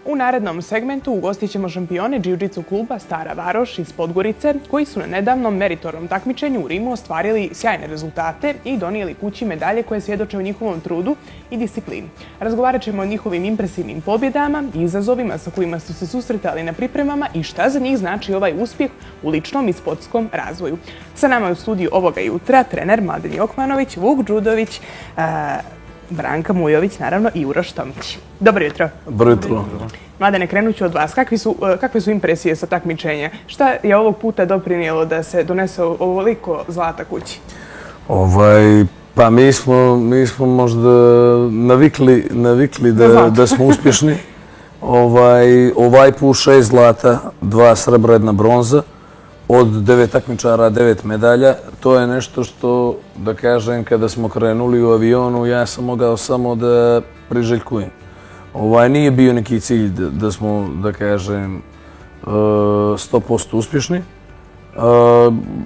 U narednom segmentu ugostit ćemo šampione jiu-jitsu kluba Stara Varoš iz Podgorice, koji su na nedavnom meritornom takmičenju u Rimu ostvarili sjajne rezultate i donijeli kući medalje koje svjedoče o njihovom trudu i disciplini. Razgovarat ćemo o njihovim impresivnim pobjedama i izazovima sa kojima su se susretali na pripremama i šta za njih znači ovaj uspjeh u ličnom i sportskom razvoju. Sa nama je u studiju ovoga jutra trener Mladen Jokmanović, Vuk Đudović, Branka Mujović, naravno, i Uroš Tomić. Dobro jutro. Dobro jutro. Mladene, krenut ću od vas. Kakve su impresije sa takmičenja? Šta je ovog puta doprinijelo da se donese ovoliko zlata kući? Pa mi smo možda navikli da smo uspješni. Ovaj put 6 zlata, 2 srebra, 1 bronza. Od 9 takmičara, 9 medalja. To je nešto što, da kažem, kada smo krenuli u avionu, ja sam mogao samo da priželjkujem. Nije bio neki cilj da smo, da kažem, 100% uspješni.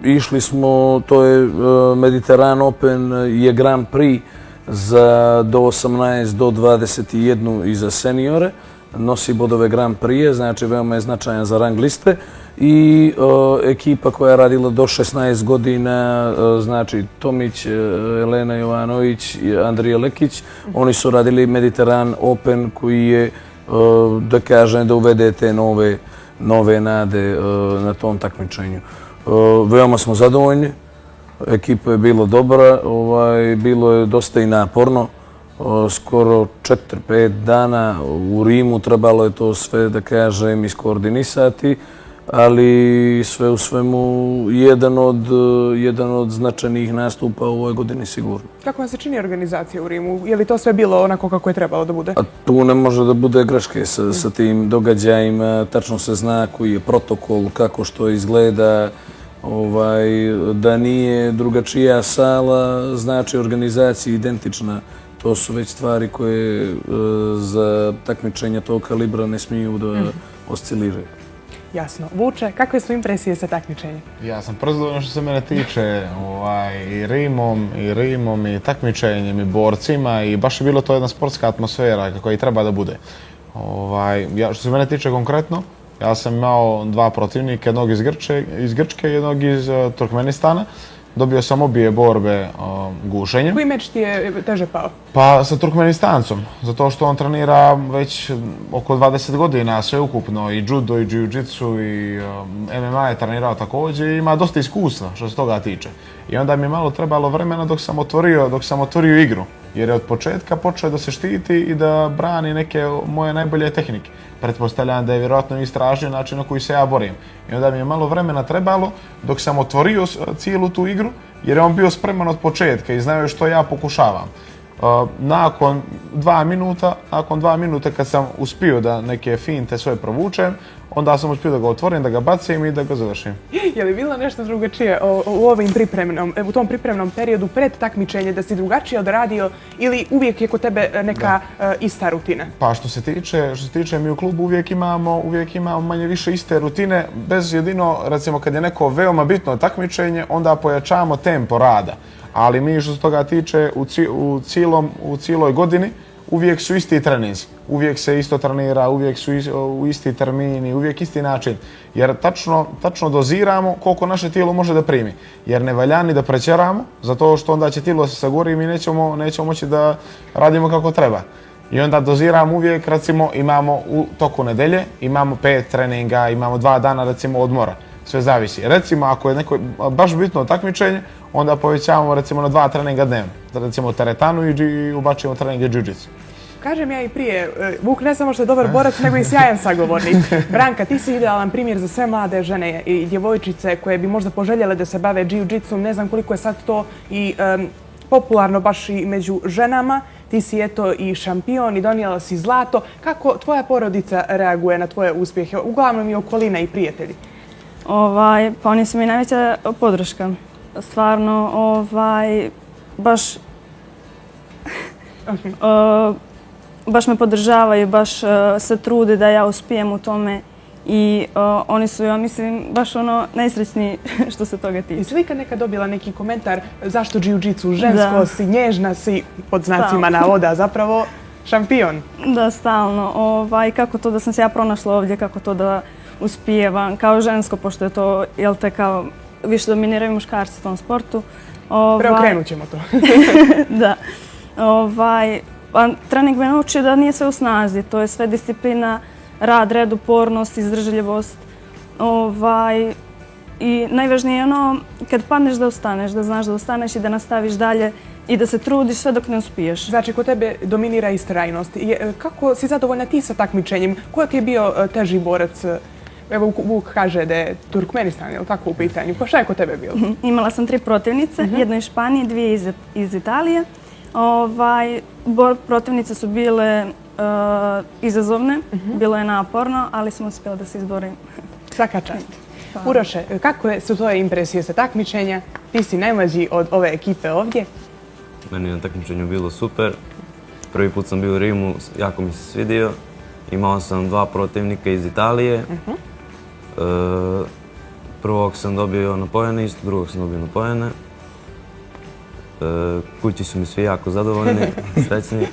Išli smo, to je Mediteran Open, je Grand Prix za do 18, do 21 i za seniore. Nosi bodove Grand Prix, znači veoma je značajan za rang liste. I ekipa koja je radila do 16 godina, znači Tomić, Elena Jovanović i Andrija Lekić, oni su radili Mediteran Open koji je, da kažem, da uvede te nove nade na tom takmičenju. Veoma smo zadovoljni, ekipa je bila dobra, bilo je dosta i naporno. Skoro 4-5 dana u Rimu trebalo je to sve, da kažem, iskoordinisati, ali sve u svemu jedan od značajnih nastupa u ovoj godini sigurno. Kako vam se čini organizacija u Rimu? Je li to sve bilo onako kako je trebalo da bude? Tu ne može da bude greške sa tim događajima. Tačno se zna koji je protokol, kako što izgleda. Da nije drugačija sala, znači organizacija identična. To su već stvari koje za takmičenja tog kalibra ne smiju da osciliraju. Jasno. Vuče, kakve su impresije sa takmičenjem? Ja sam prezadovoljan što se mene tiče i Rimom, i takmičenjem, i borcima, i baš je bilo to jedna sportska atmosfera kako i treba da bude. Što se mene tiče konkretno, ja sam imao 2 protivnika, jednog iz Grčke i jednog iz Turkmenistana. Dobio sam obje borbe gušenjem. Koji meč ti je teže pao? Pa sa Turkmenistancom, zato što on trenira već oko 20 godina sve ukupno, i judo, i jiu-jitsu, i MMA je trenirao također i ima dosta iskustva što se toga tiče. I onda mi je malo trebalo vremena dok sam otvorio igru, jer je od početka počeo da se štiti i da brani neke moje najbolje tehnike. Pretpostavljam da je vjerojatno istražio način na koji se ja borim. I onda mi je malo vremena trebalo dok sam otvorio cijelu tu igru, jer je on bio spreman od početka i znao je što ja pokušavam. Nakon 2 minuta kad sam uspio da neke finte sve provučem, onda sam uspio da ga otvorim, da ga bacim i da ga završim. Je li bilo nešto drugačije u tom pripremnom periodu pred takmičenje, da si drugačije odradio ili uvijek je kod tebe neka ista rutina? Pa što se tiče mi u klubu uvijek imamo manje više iste rutine, bez jedino, recimo kad je neko veoma bitno takmičenje, onda pojačavamo tempo rada. Ali mi što se toga tiče u cijeloj godini uvijek su isti treninzi, uvijek se isto trenira, uvijek su u isti termini, uvijek isti način. Jer tačno doziramo koliko naše tijelo može da primi. Jer ne valja ni da prećeramo, zato što onda će tijelo se sagori i mi nećemo moći da radimo kako treba. I onda doziramo uvijek, recimo imamo u toku nedelje, imamo 5 treninga, imamo 2 dana recimo odmora. Sve zavisi. Recimo ako je neko baš bitno takmičenje, onda povećavamo recimo na 2 treninga dnevno. Recimo teretanu i ubacimo treninge jiu-jitsu. Kažem ja i prije, Vuk ne samo što je dobar borac, nego i sjajan sagovornik. Branka, ti si idealan primjer za sve mlade žene i djevojčice koje bi možda poželjele da se bave jiu-jitsom. Ne znam koliko je sad to i popularno baš i među ženama. Ti si eto i šampion i donijela si zlato. Kako tvoja porodica reaguje na tvoje uspjehe? Uglavnom i okolina i prijatelji. Pa oni su mi najveća podrška. Stvarno, baš me podržavaju, baš se trude da ja uspijem u tome i oni su, ja mislim, baš najsrećniji što se toga tiče. I si li ikad nekad dobila neki komentar zašto jiu-jitsu, žensko si, nježna si, pod znacima navoda zapravo? Šampion. Da, stalno. Kako to da sam se ja pronašla ovdje, kako to da uspijevam kao žensko, pošto je to, jel te, kao više dominiraju muškarci u tom sportu. Preokrenut ćemo to. Da. Trening me naučio da nije sve u snazi, to je sve disciplina, rad, red, upornost, izdržljivost. I najvažnije je ono, kad padneš da ostaneš, da znaš da ostaneš i da nastaviš dalje i da se trudiš sve dok ne uspiješ. Znači, kod tebe dominira istrajnost. Kako si zadovoljna ti sa takmičenjem? Ko ti je bio teži borac? Evo, Vuk kaže da je Turkmenistan, je li tako u pitanju? Šta je kod tebe bilo? Imala sam 3 protivnice, jedno iz Španije, 2 iz Italije. Protivnice su bile izazovne, bilo je naporno, ali sam uspjela da se izborim. Svaka čast. Uroše, kako su tvoje impresije sa takmičenja? Ti si najmlađi od ove ekipe ovdje. Meni je na takmičenju bilo super. Prvi put sam bio u Rimu, jako mi se svidio. Imao sam 2 protivnika iz Italije. Prvog sam dobio napojene, isto drugog sam dobio napojene. Kući su mi svi jako zadovoljni, srećni.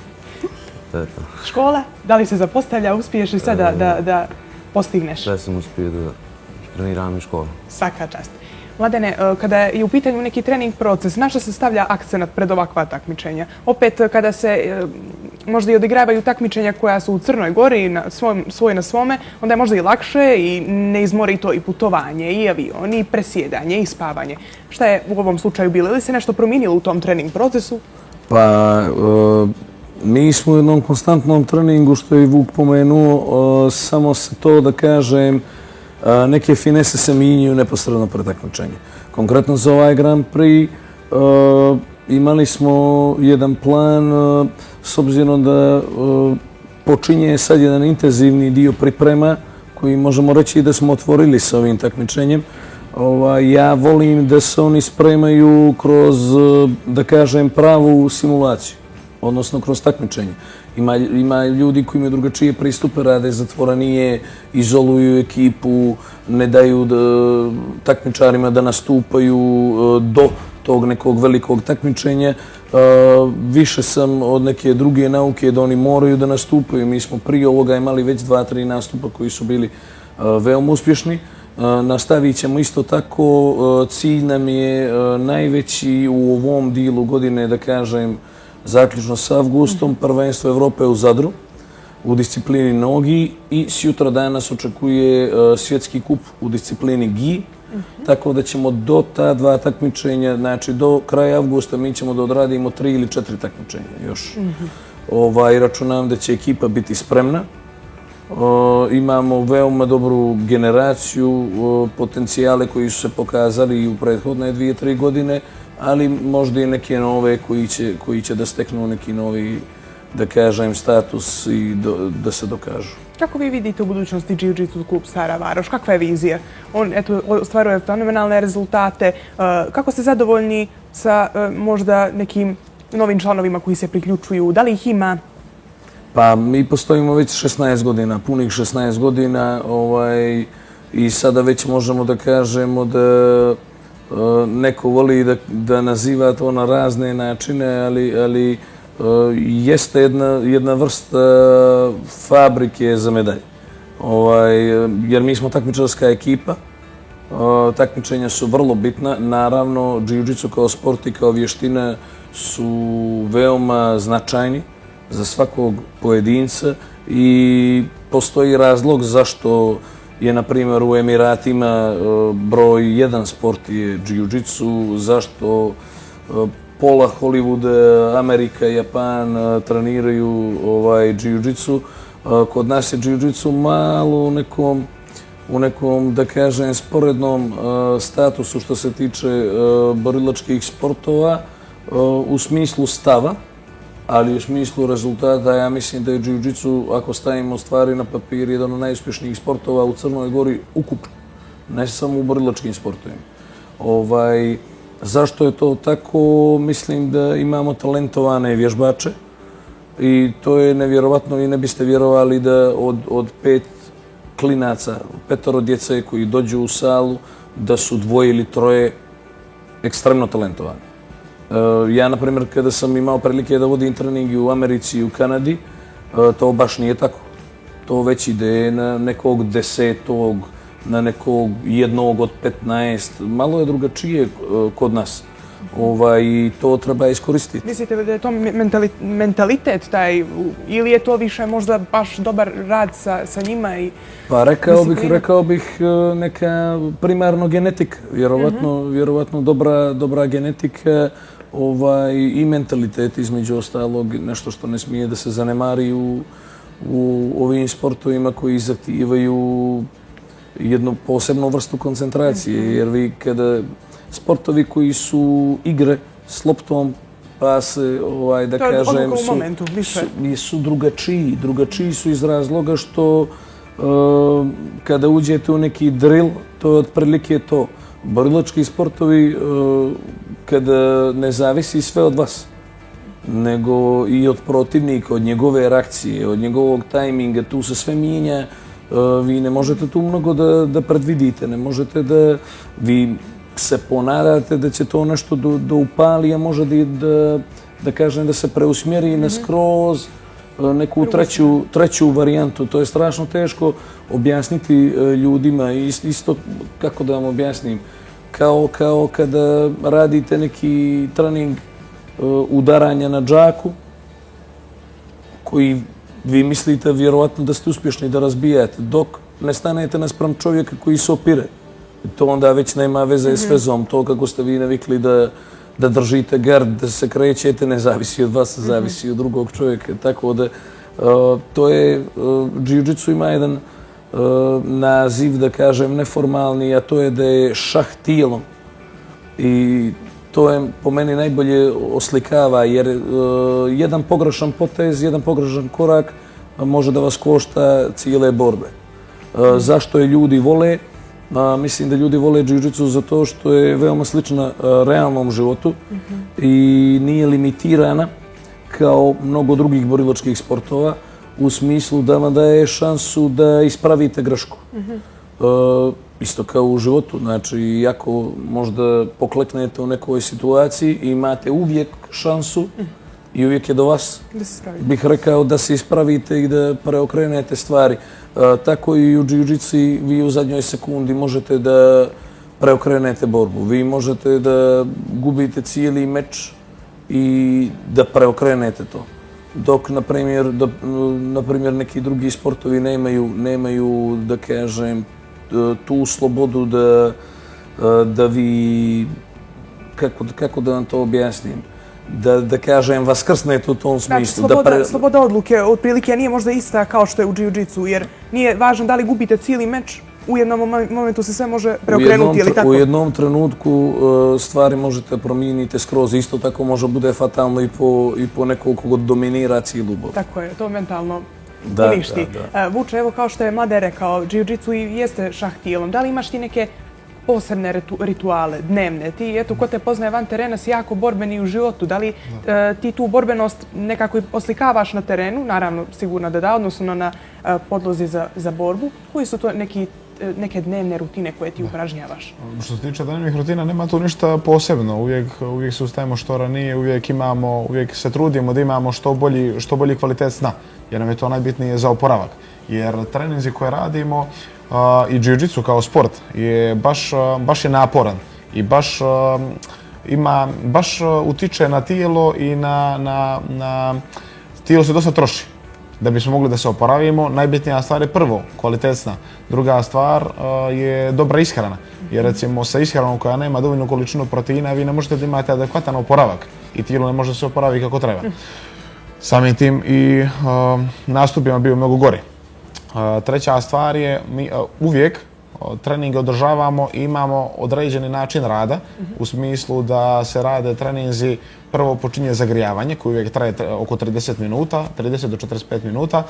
To je to. Škola? Da li se zapostavlja? Uspiješ li sada da postigneš? Sve sam uspio da treniram i školu. Svaka čast. Mladene, kada je u pitanju neki trening proces, na što se stavlja akcenat pred ovakva takmičenja? Opet, kada se možda i odigravaju takmičenja koja su u Crnoj Gori, svoj na svome, onda je možda i lakše i ne izmori to i putovanje, i avion, i presjedanje, i spavanje. Šta je u ovom slučaju bilo? Ili se nešto promijenilo u tom trening procesu? Pa, mi smo u jednom konstantnom treningu, što je i Vuk pomenuo, samo se to da kažem, neke finese se minjaju neposredno pred takmičenje. Konkretno za ovaj Grand Prix imali smo jedan plan, s obzirom da počinje sad jedan intenzivni dio priprema koji možemo reći da smo otvorili sa ovim takmičenjem. Ja volim da se oni spremaju kroz, da kažem, pravu simulaciju, odnosno kroz takmičenje. Ima ljudi koji imaju drugačije pristupe, rade zatvorenije, izoluju ekipu, ne daju takmičarima da nastupaju do tog nekog velikog takmičenja. Više sam od neke druge nauke da oni moraju da nastupaju. Mi smo prije ovoga imali već 2-3 nastupa koji su bili veoma uspješni. Nastavit ćemo isto tako. Cilj nam je najveći u ovom dijelu godine, da kažem, zaključno s avgustom, prvenstvo Evrope u Zadru u disciplini nogi i sjutra danas očekuje svjetski kup u disciplini gi. Tako da ćemo do ta 2 takmičenja, znači do kraja avgusta mi ćemo da odradimo 3 ili 4 takmičenja još. Računam da će ekipa biti spremna. Imamo veoma dobru generaciju, potencijale koji su se pokazali i u prethodne 2-3 godine, ali možda i neke nove koji će da steknu neki novi, da kažem, status i da se dokažu. Kako vi vidite u budućnosti Jiu-Jitsu klub Stara Varoš? Kakva je vizija? On ostvaruje fenomenalne rezultate. Kako ste zadovoljni sa možda nekim novim članovima koji se priključuju? Da li ih ima? Pa mi postojimo već 16 godina, punih 16 godina i sada već možemo da kažemo da neko voli da naziva to na razne načine, ali jeste jedna vrsta fabrike za medalje. Jer mi smo takmičarska ekipa, takmičenja su vrlo bitna. Naravno, jiu-jitsu kao sport i kao vještina su veoma značajni za svakog pojedinca i postoji razlog zašto je, na primjer, u Emiratima broj 1 sport je jiu-jitsu, zašto pola Hollywooda, Amerika i Japan treniraju jiu-jitsu. Kod nas je jiu-jitsu malo u nekom, da kažem, sporednom statusu što se tiče borilačkih sportova u smislu stava, ali u smislu rezultata ja mislim da je jiu-jitsu, ako stavimo stvari na papir, jedan od najuspješnijih sportova u Crnoj Gori ukupno, ne samo u borilačkim sportovima. Zašto je to tako? Mislim da imamo talentovane vježbače i to je nevjerovatno. Vi ne biste vjerovali da od 5 klinaca, 5 djece koji dođu u salu, da su 2 ili 3 ekstremno talentovani. Ja, na primjer, kada sam imao prilike da vodim treningi u Americi i u Kanadi, to baš nije tako. To već ide na nekog 10, na nekog 1 od 15. Malo je drugačije kod nas. I to treba iskoristiti. Mislite da je to mentalitet taj, ili je to više možda baš dobar rad sa njima? Pa rekao bih neka primarno genetika. Vjerovatno dobra genetika i mentalitet između ostalog, nešto što ne smije da se zanemari u ovim sportovima koji zahtijevaju jednu posebnu vrstu koncentracije, jer vi kada sportovi koji su igre s loptom, pa se, da kažem, su drugačiji. Drugačiji su iz razloga što kada uđete u neki drill, to je otprilike to. Borilački sportovi, kada ne zavisi sve od vas, nego i od protivnika, od njegove reakcije, od njegovog tajminga, tu se sve mijenja. Vi ne možete tu mnogo da predvidite, ne možete da vi se ponadate da će to nešto da upali, a može da kažem da se preusmjeri na skroz neku treću varijantu. To je strašno teško objasniti ljudima. Isto, kako da vam objasnim, kao kada radite neki trening udaranja na džaku, koji vi mislite vjerovatno da ste uspješni da razbijate, dok ne stanete naspram čovjeka koji se opire. To onda već nema veze s vezom. To kako ste vi navikli da držite gard, da se krećete, ne zavisi od vas, zavisi od drugog čovjeka. Tako da, to je, jiu-jitsu ima jedan naziv, da kažem, neformalni, a to je da je šah tijelom. I to je po meni najbolje oslikava, jer jedan pogrešan potez, jedan pogrešan korak može da vas košta cijele borbe. Zašto je ljudi vole? Mislim da ljudi vole jiu-jitsu zato što je veoma slična realnom životu i nije limitirana kao mnogo drugih borilačkih sportova u smislu da vam daje šansu da ispravite grešku. Isto kao u životu, znači ako možda pokleknete u nekoj situaciji, imate uvijek šansu i uvijek je do vas, bih rekao, da se ispravite i da preokrenete stvari. Tako i u jiu-jitsu vi u zadnjoj sekundi možete da preokrenete borbu. Vi možete da gubite cijeli meč i da preokrenete to. Dok, na primjer, neki drugi sportovi nemaju, da kažem, tu slobodu da vi, kako da vam to objasnim, da kažem, vaskrsnete u tom smislu. Znači, sloboda odluke otprilike nije možda ista kao što je u jiu-jitsu, jer nije važno da li gubite cijeli meč, u jednom momentu se sve može preokrenuti, ili tako? U jednom trenutku stvari možete promijeniti skroz, isto tako može bude fatalno i po nekog kog dominira cijelu borbu. Tako je, to mentalno uništi. Vuče, evo kao što je Mladen rekao, jiu-jitsu i jeste šah tijelom. Da li imaš ti neke posebne rituale, dnevne? Ti, eto, ko te poznaje van terena, si jako borbeni u životu. Da li ti tu borbenost nekako oslikavaš na terenu? Naravno, sigurno da, odnosno na podlozi za borbu. Koji su to neke dnevne rutine koje ti upražnjavaš? Što se tiče dnevnih rutina, nema tu ništa posebno. Uvijek se ustajemo što ranije, uvijek se trudimo da imamo što bolji kvalitet sna, jer nam je to najbitnije za oporavak. Jer treninzi koje radimo i jiu-jitsu kao sport je baš je naporan i baš utiče na tijelo i na tijelo se dosta troši. Da bismo mogli da se oporavimo, najbitnija stvar je prvo kvalitet sna. Druga stvar je dobra ishrana. Jer recimo sa ishranom koja nema dovoljnu količinu proteina, vi ne možete da imate adekvatan oporavak i tijelo ne može se oporaviti kako treba. Samim tim i nastupima bio mnogo gori. Treća stvar je, mi uvijek treninge održavamo i imamo određeni način rada, u smislu da se rade treninzi, prvo počinje zagrijavanje koji uvijek traje oko 30 minuta, 30 do 45 minuta,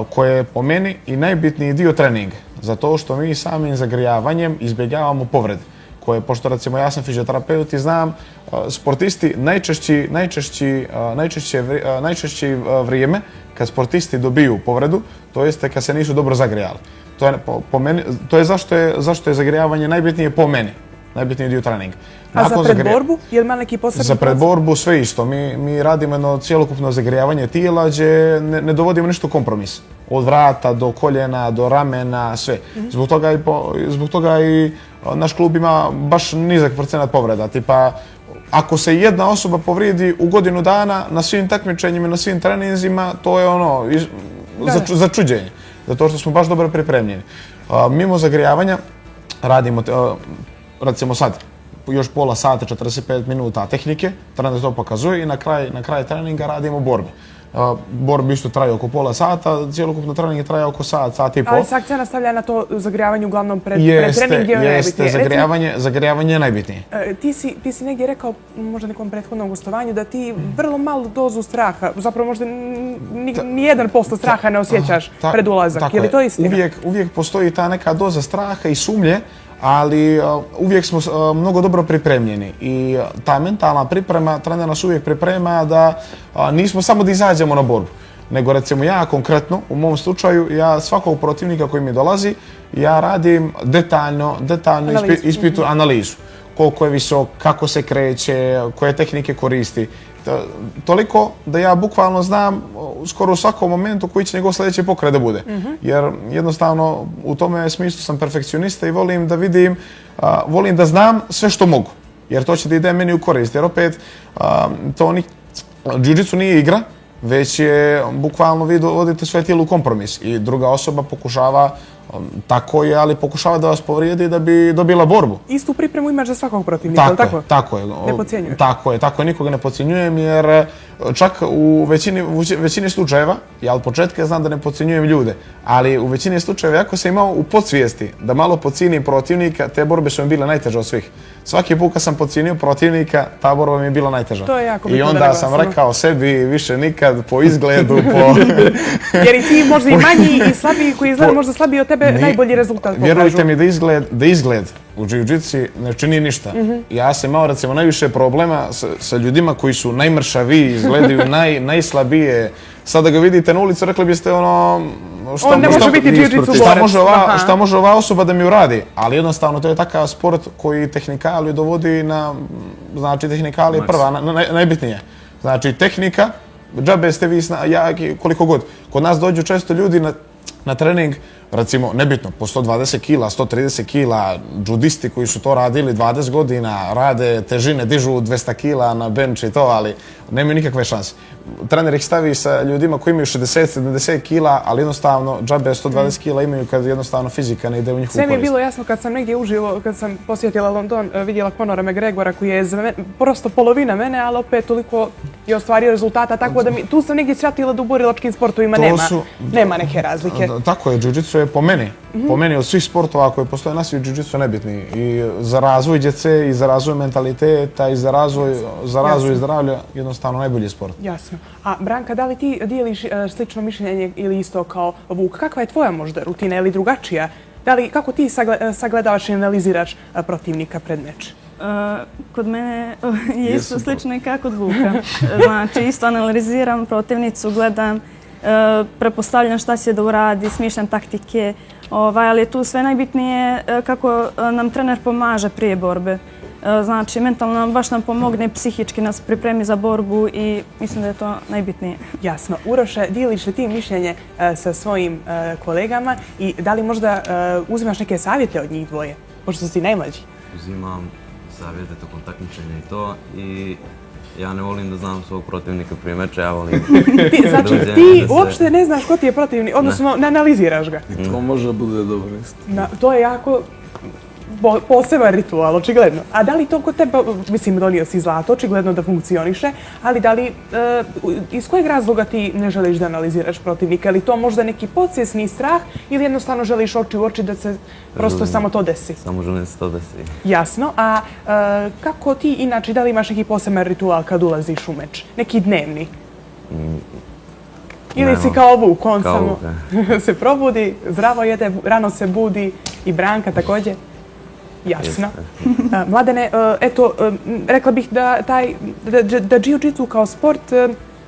koje je po meni i najbitniji dio treninga, zato što mi samim zagrijavanjem izbjegavamo povrede, koje, pošto recimo ja sam fizioterapeut i znam, sportisti najčešće vrijeme kad sportisti dobiju povredu, to jeste kad se nisu dobro zagrijali. To je zašto je zagrijavanje najbitnije po meni. najbitniji dio treninga. A za predborbu? Je li ima neki posebni Za predborbu sve isto. Mi radimo jedno cijelokupno zagrijavanje tijela gdje ne dovodimo ništa u kompromis. Od vrata do koljena, do ramena, sve. Zbog toga i naš klub ima baš nizak procenat povreda. Tipa, ako se jedna osoba povrijedi u godinu dana na svim takmičenjima, na svim treninzima, to je ono za čuđenje. Zato što smo baš dobro pripremljeni. Mimo zagrijavanja radimo, recimo sad, još pola sata, 45 minuta tehnike, trener to pokazuje i na kraj treninga radimo borbe. Borbe isto traju oko pola sata, cijelokupno trening traje oko sat i pol. Ali se akcija nastavlja na to zagrijavanje uglavnom pred trening gdje je najbitnije. Jeste, zagrijavanje je najbitnije. Ti si negdje rekao, možda nekom prethodnom gostovanju, da ti vrlo malu dozu straha, zapravo možda ni 1% straha ne osjećaš pred ulazak. Je li to istina? Uvijek postoji ta neka doza straha i sumnje, ali uvijek smo mnogo dobro pripremljeni i ta mentalna priprema, trener nas uvijek priprema da nismo samo da izađemo na borbu, nego recimo ja konkretno, u mom slučaju, ja svakog protivnika koji mi dolazi, ja radim detaljno ispitu analizu. Koliko je visok, kako se kreće, koje tehnike koristi. Toliko da ja bukvalno znam skoro u svakom momentu koji će njegov sljedeći pokret da bude. Jer jednostavno u tome smislu sam perfekcionista i volim da vidim, volim da znam sve što mogu. Jer to će da ide meni u korist. Jer opet, jiu-jitsu nije igra, već je bukvalno vi dovodite svoje tijelo u kompromis. I druga osoba pokušava, tako je, ali pokušava da vas povrijedi da bi dobila borbu. Istu pripremu imaš za svakog protivnika, ali tako? Tako je. Ne podcjenjuješ? Tako je, nikoga ne podcjenjujem jer čak u većini slučajeva, ja od početka znam da ne podcjenjujem ljude, ali u većini slučajeva ako sam imao u podsvijesti da malo podcijenim protivnika, te borbe su mi bile najteže od svih. Svaki put kad sam podcijenio protivnika, ta borba mi je bila najteža. To je jako I onda sam rekao sebi više nikad po izgledu, Jer i ti možda i manji i slabiji koji izgleda možda slabiji od tebe najbolji rezultat pokažu. Vjerujte mi da izgled u jiu-jitsu ne čini ništa. Ja sam imao recimo najviše problema sa ljudima koji su najmršaviji, izgledaju najslabije. Sada ga vidite na ulicu, rekli biste ono... On ne može biti jiu-jitsu borac. Šta može ova osoba da mi uradi? Ali jednostavno to je takav sport koji tehnikaliju dovodi na... Znači tehnikalija je prva, najbitnije. Znači tehnika, džabe ste vi jaki koliko god. Kod nas dođu često ljudi na trening, recimo, nebitno, po 120 kila, 130 kila, džudisti koji su to radili 20 godina, rade težine, dižu 200 kila na bench i to, ali nemaju nikakve šanse. Trener ih stavi sa ljudima koji imaju 60-70 kila, ali jednostavno džabe 120 kila imaju kad jednostavno fizika ne ide u njihovu korist. Sve mi je bilo jasno kad sam negdje uživo, kad sam posjetila London, vidjela Conora McGregora koji je prosto polovina mene, ali opet toliko je ostvario rezultata, tako da tu sam negdje shvatila da u borilačkim sportovima nema neke razlike. Tako je, jiu-jitsu je po meni od svih sportova koji postoje na svijetu, jiu-jitsu je nebitni. I za razvoj djece, i za razvoj mentaliteta, i za razvoj zdravlja, jednostavno najbolji sport. Jasno. A Branka, da li ti dijeliš slično mišljenje ili isto kao Vuk? Kakva je tvoja možda rutina ili drugačija? Kako ti sagledavaš i analiziraš protivnika pred meč? Kod mene je isto slično i kao kod Vuka. Znači, isto analiziram protivnicu, gledam, prepostavljam šta će da uradi, smišljam taktike, ali je tu sve najbitnije kako nam trener pomaže prije borbe. Znači, mentalno baš nam pomogne, psihički nas pripremi za borbu i mislim da je to najbitnije. Jasno. Uroše, dijeliš li ti mišljenje sa svojim kolegama i da li možda uzimaš neke savjete od njih dvoje, pošto si najmlađi? Uzimam savjete tokom takmičenja i to i ja ne volim da znam svog protivnika prije meča, ja volim... Znači, ti uopšte ne znaš ko ti je protivnik, odnosno ne analiziraš ga. To može da bude dobro isto. To je jako poseban ritual, očigledno. A da li to kod tebe, mislim, donio si zlato, očigledno da funkcioniše, ali da li, iz kojeg razloga ti ne želiš da analiziraš protivnika? Je li to možda neki podsvjesni strah ili jednostavno želiš oči u oči da se prosto samo to desi? Samo želim da se to desi. Jasno. A kako ti inače, da li imaš neki poseban ritual kad ulaziš u meč? Neki dnevni? Ili si kao Vuk, on samo se probudi, zdravo jede, rano se budi i Branka također? Jasno. Mladene, eto, rekla bih da jiu-jitsu kao sport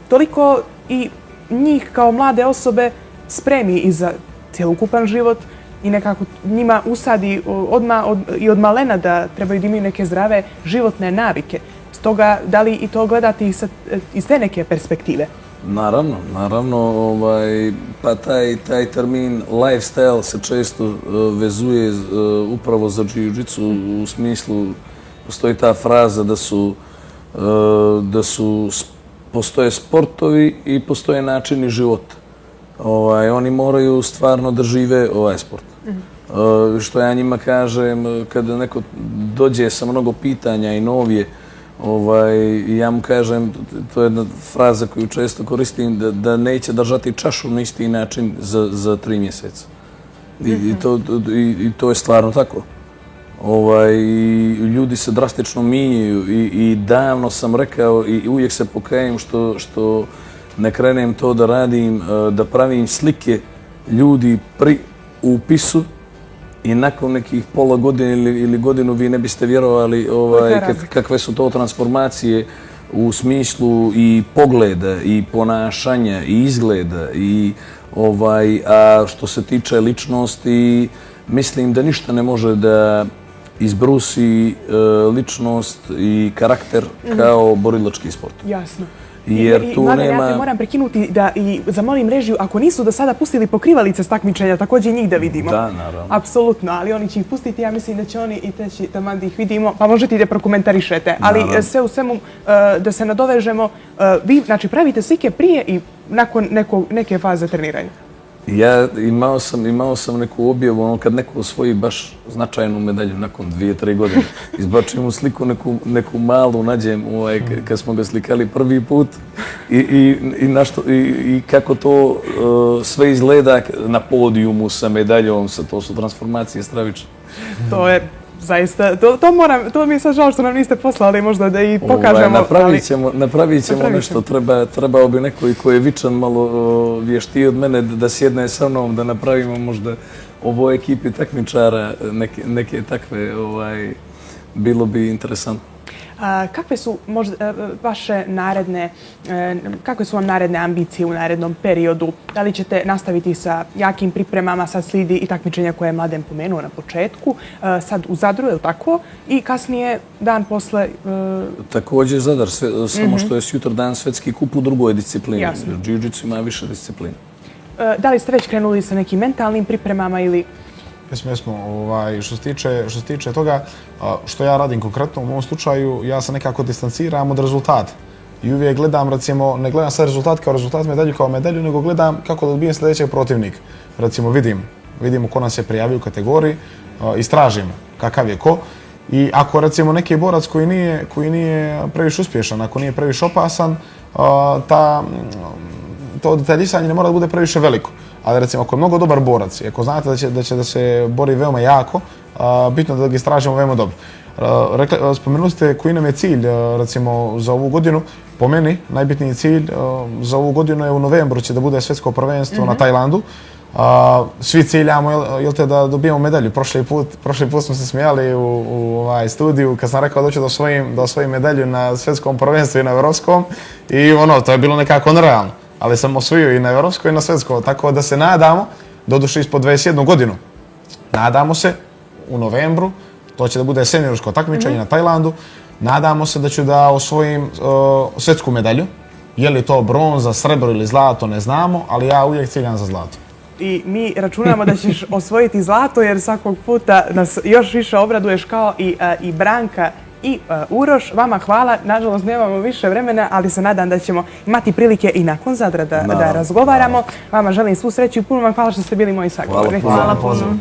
toliko i njih kao mlade osobe spremi i za cjelokupan život, i nekako njima usadi odmah i od malena da trebaju da imaju neke zdrave životne navike. Stoga, da li i to gledate iz te neke perspektive? Naravno, pa taj termin lifestyle se često vezuje upravo za jiu-jitsu u smislu, postoji ta fraza postoje sportovi i postoje načini života. Oni moraju stvarno da žive ovaj sport. Što ja njima kažem, kada neko dođe sa mnogo pitanja i novije, ja mu kažem, to je jedna fraza koju često koristim, da neće držati čašu na isti način za 3 mjeseca. I to je stvarno tako. Ljudi se drastično mijenjaju i davno sam rekao i uvijek se pokajem što ne krenem to da radim, da pravim slike ljudi pri upisu i nakon nekih pola godine ili godinu vi ne biste vjerovali kakve su to transformacije u smislu i pogleda i ponašanja i izgleda a što se tiče ličnosti, mislim da ništa ne može da izbrusi ličnost i karakter kao borilački sport. Jasno. Jer tu Mladen, nema... ja te moram prekinuti da i zamolim režiju, ako nisu do sada pustili pokrivalice s takmičenja, također njih da vidimo. Da, naravno. Apsolutno, ali oni će ih pustiti, ja mislim da će oni i teći taman da ih vidimo, pa možete i da prokomentarišete. Ali sve u svemu, da se nadovežemo, vi znači pravite slike prije i nakon neke faze treniranja. Ja imao sam neku objavu, kad neko osvoji baš značajnu medalju nakon 2-3 godine, izbačim mu sliku neku malu, nađem kad smo ga slikali prvi put i kako to sve izgleda na podijumu sa medaljom, to su transformacije stravične. To je zaista, to mi je sad žao što nam niste poslali možda da i pokažemo. Napravit ćemo nešto, trebao bi neko ko je vičan malo vještiji od mene da sjedne sa mnom, da napravimo možda ovoj ekipi takmičara neke takve, bilo bi interesantno. Kakve su kakve su vam naredne ambicije u narednom periodu? Da li ćete nastaviti sa jakim pripremama, sad slidi i takmičenja koje je Mladen pomenuo na početku, sad u Zadru, je li tako? I kasnije, dan posle... Također Zadar, samo što je sutradan svetski kup u drugoj disciplini. Jiu-jitsu ima više disciplina. Da li ste već krenuli sa nekim mentalnim pripremama ili... Jesmo. Što se tiče toga, što ja radim konkretno u mom slučaju, ja se nekako distanciram od rezultata. I uvijek gledam, recimo, ne gledam sad rezultat kao rezultat, medalju kao medalju, nego gledam kako da dobijem sljedećeg protivnika. Recimo, vidimo ko nas je prijavio u kategoriji, istražimo kakav je ko. I ako, recimo, neki borac koji nije previše uspješan, ako nije previše opasan, to detaljisanje ne mora da bude previše veliko. Ali recimo, ako je mnogo dobar borac i ako znate da će da se bori veoma jako, bitno da ga istražimo veoma dobro. Spomenuli ste koji nam je cilj, recimo, za ovu godinu. Po meni, najbitniji cilj za ovu godinu je u novembru će da bude svjetsko prvenstvo na Tajlandu. Svi ciljamo, da dobijemo medalju. Prošli put smo se smijali u studiju kad sam rekao da ću da osvojim medalju na svjetskom prvenstvu i na evropskom. I to je bilo nekako nerealno. Ali sam osvojio i na evropsko i na svetsko, tako da se nadamo, doduše ispod 21 godinu, nadamo se u novembru, to će da bude seniorsko takmičenje na Tajlandu, nadamo se da ću da osvojim svetsku medalju. Je li to bronza, srebro ili zlato, ne znamo, ali ja uvijek ciljam za zlato. I mi računamo da ćeš osvojiti zlato jer svakog puta nas još više obraduješ kao i Branka i Uroš. Vama hvala, nažalost nemamo više vremena, ali se nadam da ćemo imati prilike i nakon Zadra da razgovaramo. Vama želim svu sreću i puno vam hvala što ste bili moji sagovornici. Hvala puno.